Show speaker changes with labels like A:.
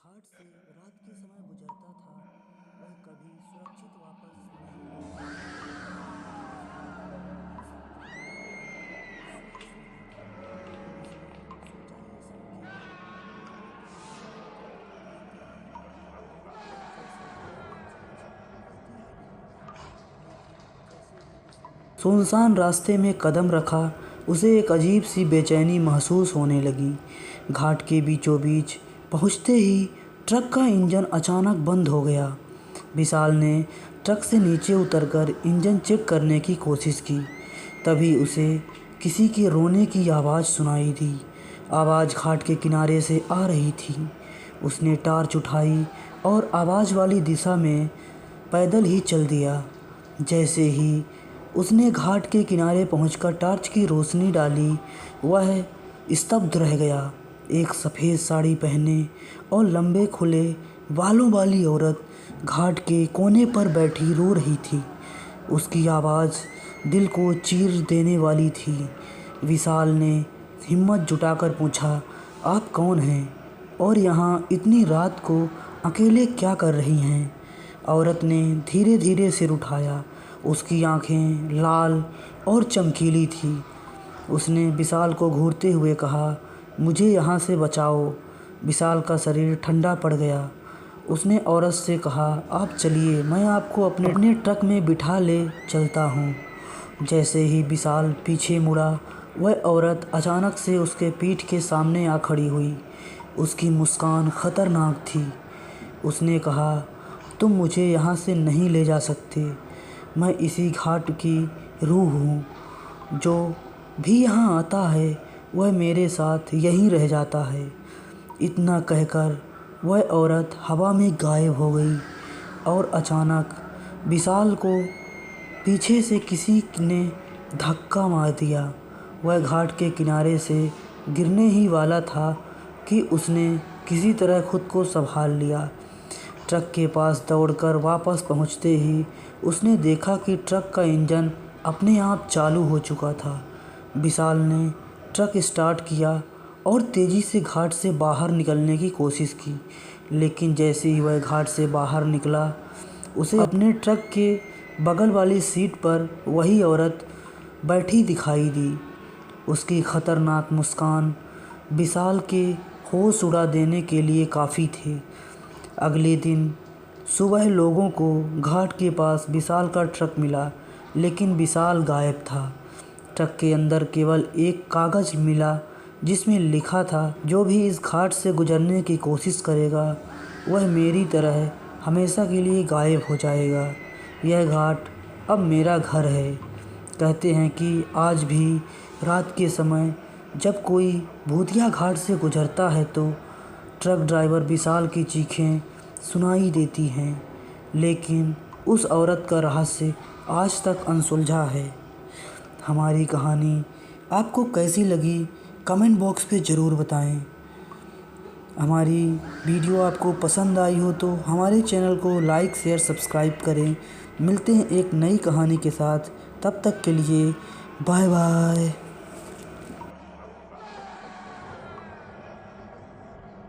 A: घाट से रात के समय गुजरता था, वह कभी सुरक्षित वापस नहीं लौटा। विशाल ये सब कहानी एक विश्वास नहीं थी। उसने सोचा ये सब केवल लोगों की मान्यता कहते हैं और जैसे पुरानी चीज रहती ही रहेंगी। लेकिन जैसे ही उसने सुनसान रास्ते में कदम रखा, उसे एक अजीब सी बेचैनी महसूस होने लगी। घाट के बीचों बीच पहुंचते ही ट्रक का इंजन अचानक बंद हो गया। विशाल ने ट्रक से नीचे उतरकर इंजन चेक करने की कोशिश की। तभी उसे किसी के रोने की आवाज़ सुनाई दी। आवाज़ घाट के किनारे से आ रही थी। उसने टॉर्च उठाई और आवाज़ वाली दिशा में पैदल ही चल दिया। जैसे ही उसने घाट के किनारे पहुंचकर टॉर्च की रोशनी डाली, वह स्तब्ध रह गया। एक सफ़ेद साड़ी पहने और लंबे खुले बालों वाली औरत घाट के कोने पर बैठी रो रही थी। उसकी आवाज़ दिल को चीर देने वाली थी। विशाल ने हिम्मत जुटाकर पूछा, आप कौन हैं और यहाँ इतनी रात को अकेले क्या कर रही हैं? औरत ने धीरे धीरे सिर उठाया। उसकी आंखें लाल और चमकीली थी। उसने विशाल को घूरते हुए कहा, मुझे यहाँ से बचाओ। विशाल का शरीर ठंडा पड़ गया। उसने औरत से कहा, आप चलिए, मैं आपको अपने ट्रक में बिठा ले चलता हूँ। जैसे ही विशाल पीछे मुड़ा, वह औरत अचानक से उसके पीठ के सामने आ खड़ी हुई। उसकी मुस्कान खतरनाक थी। उसने कहा, तुम मुझे यहाँ से नहीं ले जा सकते। मैं इसी घाट की रूह हूँ। जो भी यहाँ आता है वह मेरे साथ यहीं रह जाता है। इतना कहकर वह औरत हवा में गायब हो गई और अचानक विशाल को पीछे से किसी ने धक्का मार दिया। वह घाट के किनारे से गिरने ही वाला था कि उसने किसी तरह खुद को संभाल लिया। ट्रक के पास दौड़कर वापस पहुंचते ही उसने देखा कि ट्रक का इंजन अपने आप चालू हो चुका था। विशाल ने ट्रक स्टार्ट किया और तेज़ी से घाट से बाहर निकलने की कोशिश की, लेकिन जैसे ही वह घाट से बाहर निकला, उसे अपने ट्रक के बगल वाली सीट पर वही औरत बैठी दिखाई दी। उसकी खतरनाक मुस्कान विशाल के होश उड़ा देने के लिए काफ़ी थे। अगले दिन सुबह लोगों को घाट के पास विशाल का ट्रक मिला, लेकिन विशाल गायब था। ट्रक के अंदर केवल एक कागज़ मिला जिसमें लिखा था, जो भी इस घाट से गुजरने की कोशिश करेगा वह मेरी तरह हमेशा के लिए गायब हो जाएगा। यह घाट अब मेरा घर है। कहते हैं कि आज भी रात के समय जब कोई भूतिया घाट से गुजरता है तो ट्रक ड्राइवर विशाल की चीखें सुनाई देती हैं, लेकिन उस औरत का रहस्य आज तक अनसुलझा है। हमारी कहानी आपको कैसी लगी कमेंट बॉक्स पे ज़रूर बताएं। हमारी वीडियो आपको पसंद आई हो तो हमारे चैनल को लाइक शेयर सब्सक्राइब करें। मिलते हैं एक नई कहानी के साथ, तब तक के लिए बाय बाय।